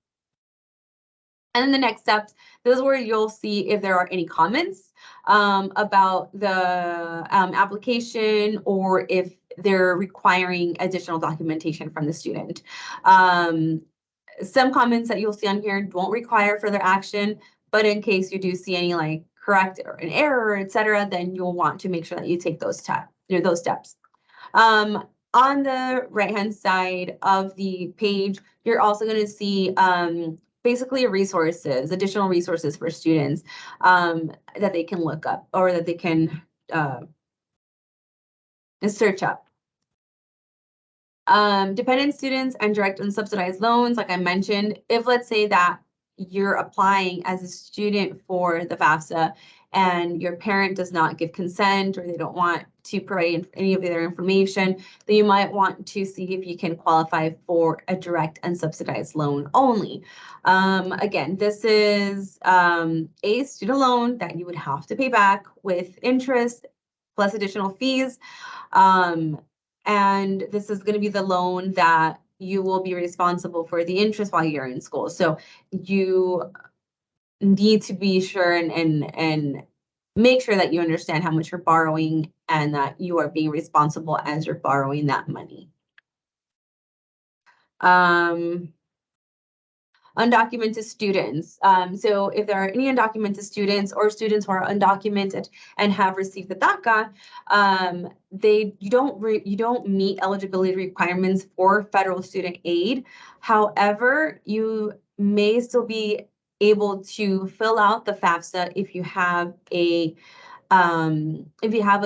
And then the next steps, this is where you'll see if there are any comments about the application or if they're requiring additional documentation from the student. Some comments that you'll see on here won't require further action, but in case you do see any correct or an error, etc., then you'll want to make sure that you take those steps. On the right-hand side of the page, you're also going to see basically additional resources for students that they can look up or that they can search up. Dependent students and direct and subsidized loans, like I mentioned, if let's say that you're applying as a student for the FAFSA and your parent does not give consent or they don't want to provide any of their information, then you might want to see if you can qualify for a direct and subsidized loan only. Again, this is a student loan that you would have to pay back with interest plus additional fees. And this is going to be the loan that you will be responsible for the interest while you're in school. So you need to be sure and make sure that you understand how much you're borrowing and that you are being responsible as you're borrowing that money. Undocumented students. So if there are any undocumented students or students who are undocumented and have received the DACA, you don't meet eligibility requirements for federal student aid. However, you may still be able to fill out the FAFSA if you have a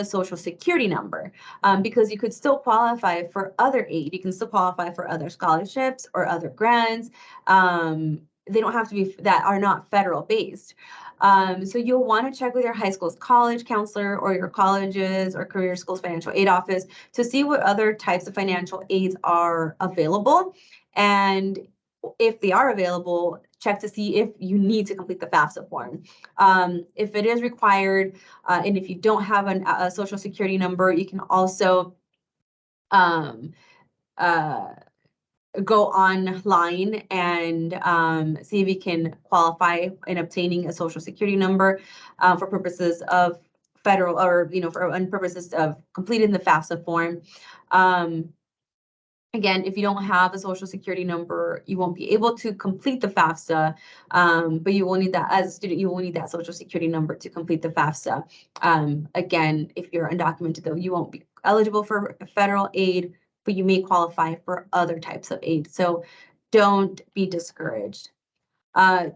social security number, because you could still qualify for other aid. You can still qualify for other scholarships or other grants. They don't have to be that are not federal based. So you'll want to check with your high school's college counselor or your colleges or career schools financial aid office to see what other types of financial aids are available. And if they are available, check to see if you need to complete the FAFSA form. If it is required, and if you don't have a social security number, you can also go online and see if you can qualify in obtaining a social security number for purposes of federal or, for purposes of completing the FAFSA form. Again, if you don't have a social security number, you won't be able to complete the FAFSA, but you will need that as a student, you will need that social security number to complete the FAFSA. Again, if you're undocumented though, you won't be eligible for federal aid, but you may qualify for other types of aid. So don't be discouraged.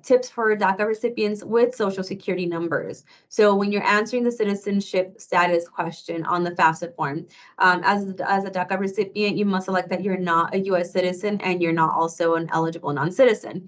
Tips for DACA recipients with social security numbers. So when you're answering the citizenship status question on the FAFSA form, as a DACA recipient, you must select that you're not a U.S. citizen and you're not also an eligible non-citizen.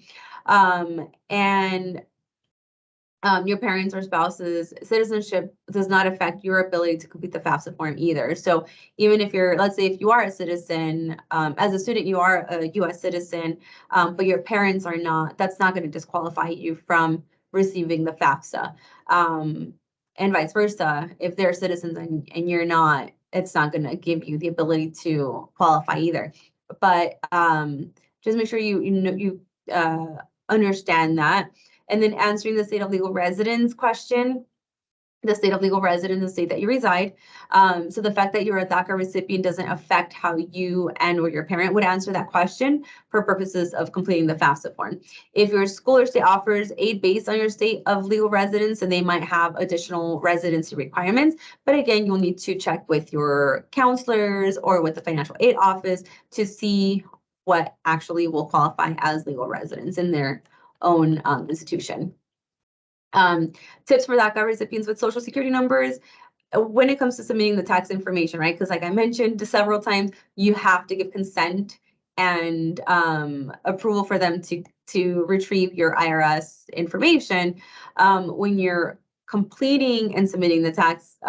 Your parents or spouse's citizenship does not affect your ability to complete the FAFSA form either. So even if let's say if you are a citizen, as a student, you are a U.S. citizen, but your parents are not, that's not going to disqualify you from receiving the FAFSA. And vice versa, if they're citizens and you're not, it's not going to give you the ability to qualify either. But just make sure you understand that. And then answering the state of legal residence question, the state of legal residence, the state that you reside. So the fact that you're a DACA recipient doesn't affect how you and or your parent would answer that question for purposes of completing the FAFSA form. If your school or state offers aid based on your state of legal residence, then they might have additional residency requirements. But again, you'll need to check with your counselors or with the financial aid office to see what actually will qualify as legal residence in their own institution. Tips for DACA recipients with social security numbers when it comes to submitting the tax information, right? Because like I mentioned several times, you have to give consent and approval for them to retrieve your IRS information. When you're completing and submitting the tax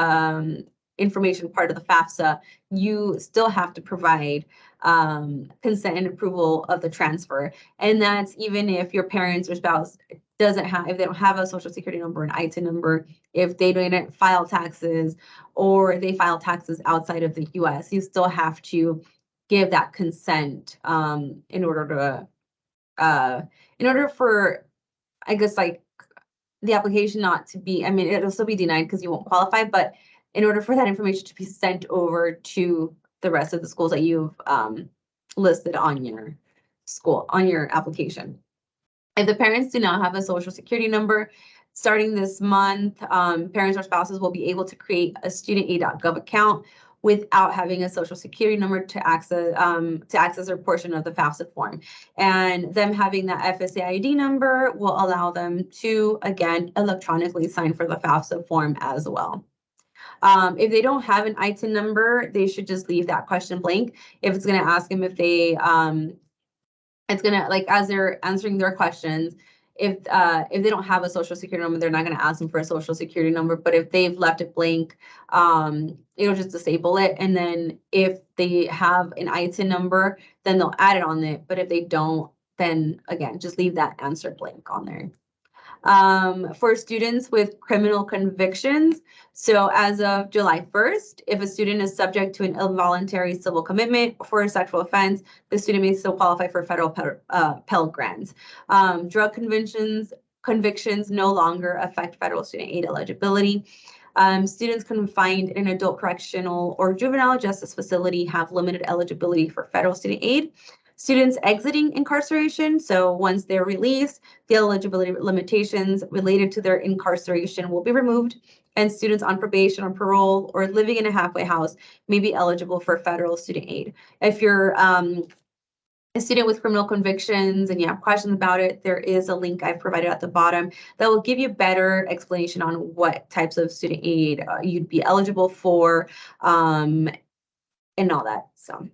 information part of the FAFSA, you still have to provide consent and approval of the transfer. And that's even if your parents or spouse if they don't have a social security number, an ITIN number, if they don't file taxes or they file taxes outside of the US, you still have to give that consent in order for, I guess, like the application not to be, I mean, it'll still be denied because you won't qualify, but in order for that information to be sent over to the rest of the schools that you've listed on your application. If the parents do not have a social security number, starting this month, parents or spouses will be able to create a studentaid.gov account without having a social security number to access their portion of the FAFSA form. And them having that FSA ID number will allow them to, again, electronically sign for the FAFSA form as well. If they don't have an ITIN number, they should just leave that question blank. If it's going to ask them if they, it's going to, like, as they're answering their questions, if they don't have a social security number, they're not going to ask them for a social security number. But if they've left it blank, it'll just disable it. And then if they have an ITIN number, then they'll add it on it. But if they don't, then again, just leave that answer blank on there. For students with criminal convictions, so as of July 1st, if a student is subject to an involuntary civil commitment for a sexual offense, the student may still qualify for federal Pell Grants. Drug convictions no longer affect federal student aid eligibility. Students confined in an adult correctional or juvenile justice facility have limited eligibility for federal student aid. Students exiting incarceration, so once they're released, the eligibility limitations related to their incarceration will be removed, and students on probation or parole or living in a halfway house may be eligible for federal student aid. If you're a student with criminal convictions and you have questions about it, there is a link I've provided at the bottom that will give you better explanation on what types of student aid you'd be eligible for, and all that. So.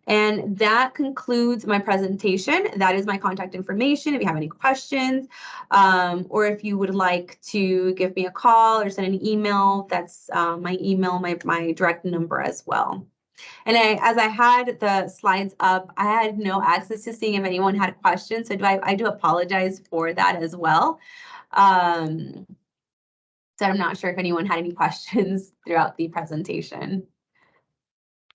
And that concludes my presentation. That is my contact information if you have any questions, or if you would like to give me a call or send an email, that's my email, my direct number as well. And as I had the slides up, I had no access to seeing if anyone had questions, so I do apologize for that as well. So I'm not sure if anyone had any questions throughout the presentation.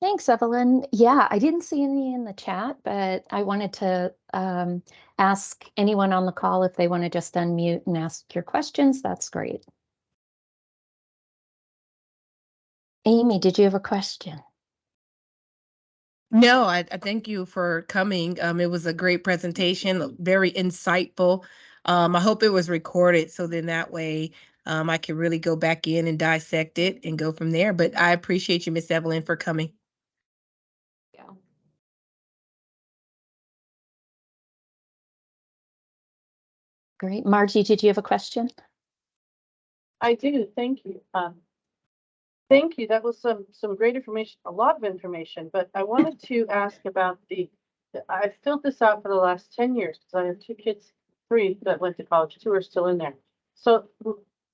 Thanks, Evelyn. Yeah, I didn't see any in the chat, but I wanted to ask anyone on the call if they want to just unmute and ask your questions. That's great. Amy, did you have a question? No, I thank you for coming. It was a great presentation, very insightful. I hope it was recorded so then that way I can really go back in and dissect it and go from there. But I appreciate you, Miss Evelyn, for coming. Yeah. Great. Margie, did you have a question? I do. Thank you. Thank you. That was some great information, a lot of information, but I wanted to ask about I filled this out for the last 10 years because I have 2 kids, 3 that went to college, 2 are still in there. So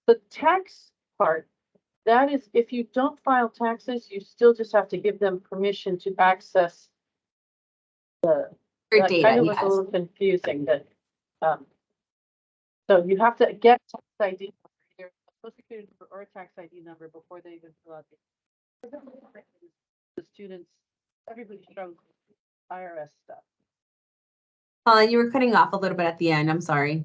the tax part, that is, if you don't file taxes, you still just have to give them permission to access that data, kind of was yes. a little confusing that, so you have to get tax ID, either a social security number or a tax ID number before they even fill out the students, everybody struggles with IRS stuff. You were cutting off a little bit at the end. I'm sorry.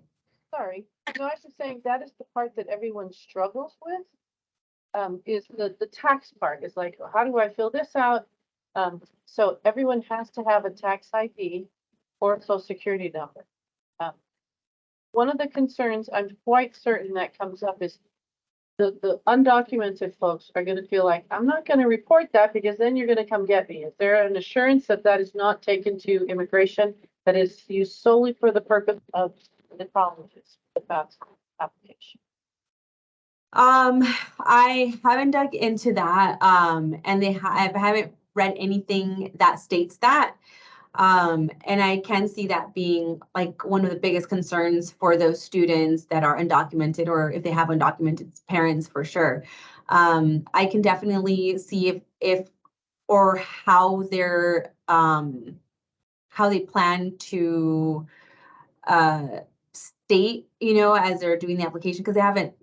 Sorry. No, I was just saying that is the part that everyone struggles with. Is the tax part is like, how do I fill this out? So everyone has to have a tax ID or a social security number. One of the concerns I'm quite certain that comes up is the undocumented folks are going to feel like, I'm not going to report that because then you're going to come get me. Is there an assurance that that is not taken to immigration, that is used solely for the purpose of the colleges, the FAFSA application? I haven't dug into that, and I haven't read anything that states that. And I can see that being like one of the biggest concerns for those students that are undocumented, or if they have undocumented parents, for sure. I can definitely see if or how they're how they plan to state, you know, as they're doing the application, because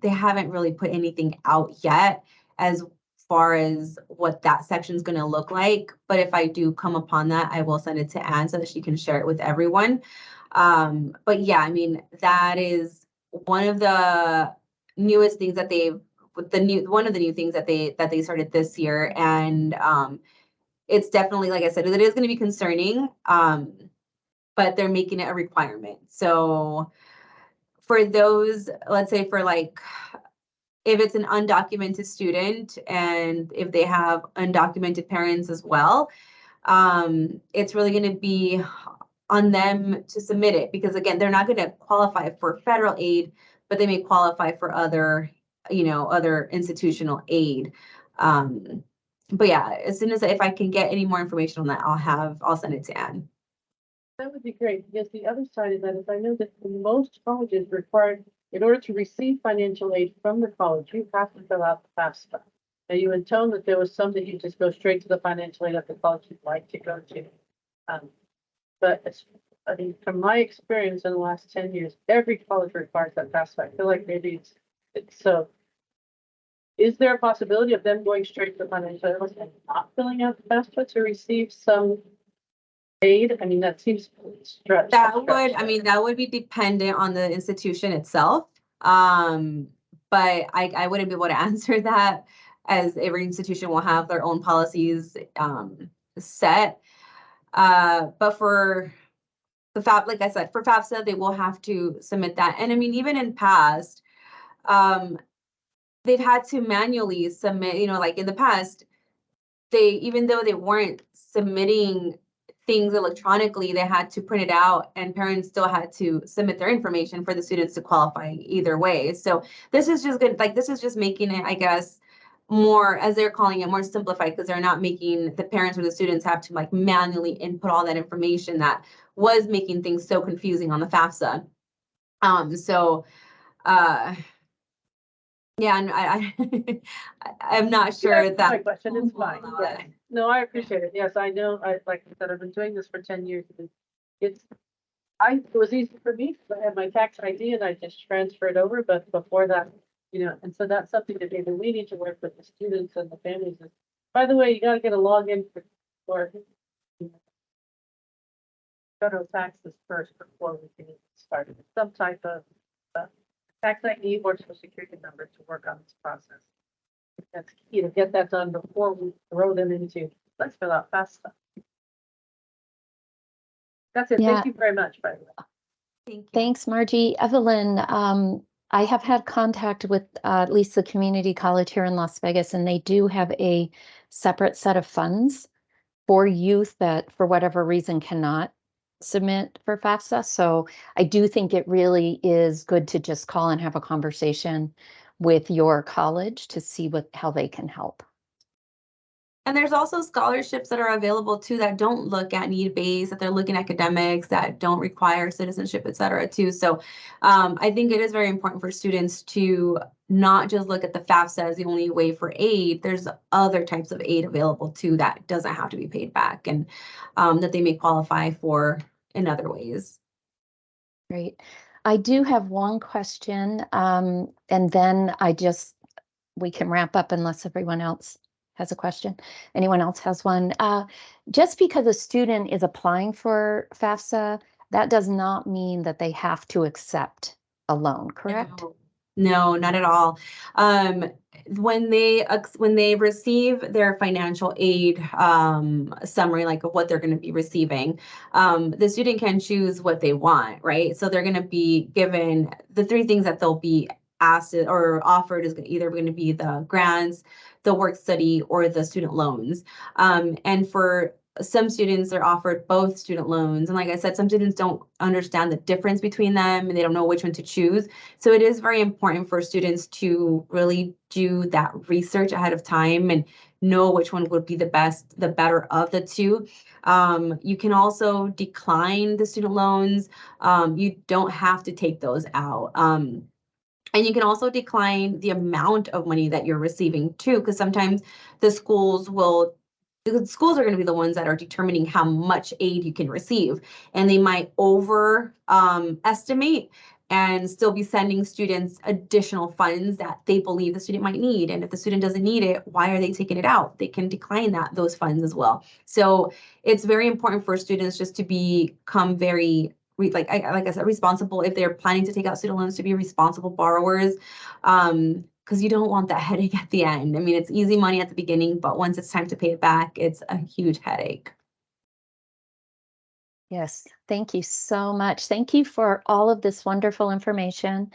they haven't really put anything out yet as far as what that section is going to look like. But if I do come upon that, I will send it to Anne so that she can share it with everyone. But yeah, I mean, that is one of the newest things that one of the new things that they started this year. And it's definitely, like I said, it is going to be concerning, but they're making it a requirement. So for those, let's say for like, if it's an undocumented student and if they have undocumented parents as well, it's really going to be on them to submit it, because again, they're not going to qualify for federal aid, but they may qualify for other other institutional aid. But yeah, as soon as if I can get any more information on that, I'll send it to Anne. That would be great, because the other side of that is I know that most colleges require, in order to receive financial aid from the college, you have to fill out the FAFSA. Now, you had told that there was some that you just go straight to the financial aid at the college you'd like to go to. But I mean, from my experience in the last 10 years, every college requires that FAFSA. I feel like maybe it's so. Is there a possibility of them going straight to the financial aid and not filling out the FAFSA to receive some aid? I mean, that seems stretched. That would be dependent on the institution itself. But I wouldn't be able to answer that, as every institution will have their own policies set. But for the like I said, for FAFSA, they will have to submit that. And I mean, even in past, they've had to manually submit, like in the past, even though they weren't submitting things electronically, they had to print it out, and parents still had to submit their information for the students to qualify either way. So this is just good. Like, this is just making it, I guess, more, as they're calling it, more simplified, because they're not making the parents or the students have to like manually input all that information that was making things so confusing on the FAFSA. Yeah, and I'm not sure that. My question is fine. Yes. No, I appreciate it. Yes, I know. Like I said, I've been doing this for 10 years. It was easy for me. I had my tax ID and I just transferred over. But before that, and so that's something that maybe we need to work with the students and the families. By the way, you got to get a login for federal taxes first before we can get started. Some type of tax ID or social security number to work on this process. That's key to get that done before we throw them into, let's fill out FAFSA. That's it. Yeah. Thank you very much, by the way. Thank you. Thanks, Margie. Evelyn, I have had contact with at least the community college here in Las Vegas, and they do have a separate set of funds for youth that, for whatever reason, cannot submit for FAFSA. So I do think it really is good to just call and have a conversation with your college to see how they can help. And there's also scholarships that are available too that don't look at need-based, that they're looking at academics, that don't require citizenship, et cetera, too. So I think it is very important for students to not just look at the FAFSA as the only way for aid. There's other types of aid available too that doesn't have to be paid back, and that they may qualify for in other ways. Great. I do have one question, and then we can wrap up unless everyone else has a question. Anyone else has one? Just because a student is applying for FAFSA, that does not mean that they have to accept a loan, correct? No, not at all. When they receive their financial aid summary, like of what they're going to be receiving, the student can choose what they want, right? So they're going to be given the three things that they'll be asked or offered is either going to be the grants, the work study, or the student loans. And for some students, they're offered both student loans. And like I said, some students don't understand the difference between them and they don't know which one to choose. So it is very important for students to really do that research ahead of time and know which one would be the better of the two. You can also decline the student loans. You don't have to take those out. And you can also decline the amount of money that you're receiving too, because sometimes the schools are going to be the ones that are determining how much aid you can receive, and they might estimate and still be sending students additional funds that they believe the student might need. And if the student doesn't need it, why are they taking it out? They can decline those funds as well. So it's very important for students just to become very, like I said, responsible. If they're planning to take out student loans, to be responsible borrowers, because you don't want that headache at the end. I mean, it's easy money at the beginning, but once it's time to pay it back, it's a huge headache. Yes, thank you so much. Thank you for all of this wonderful information.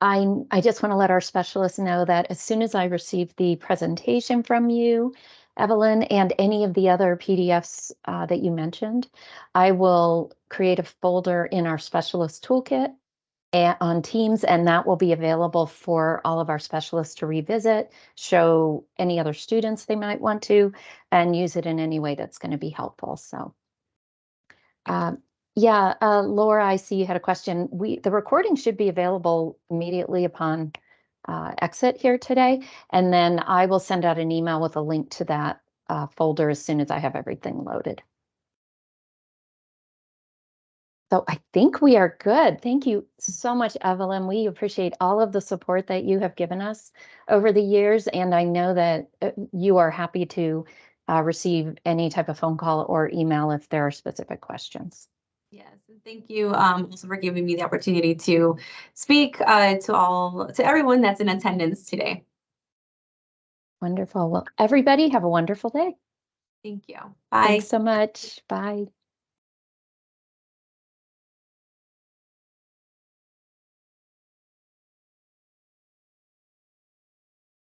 I just want to let our specialists know that as soon as I receive the presentation from you, Evelyn, and any of the other PDFs that you mentioned, I will create a folder in our specialist toolkit on Teams, and that will be available for all of our specialists to revisit, show any other students they might want to, and use it in any way that's going to be helpful. So, yeah, Laura, I see you had a question. The recording should be available immediately upon exit here today, and then I will send out an email with a link to that folder as soon as I have everything loaded. So I think we are good. Thank you so much, Evelyn. We appreciate all of the support that you have given us over the years. And I know that you are happy to receive any type of phone call or email if there are specific questions. Yes, and thank you also for giving me the opportunity to speak to everyone that's in attendance today. Wonderful. Well, everybody have a wonderful day. Thank you. Bye. Thanks so much. Bye.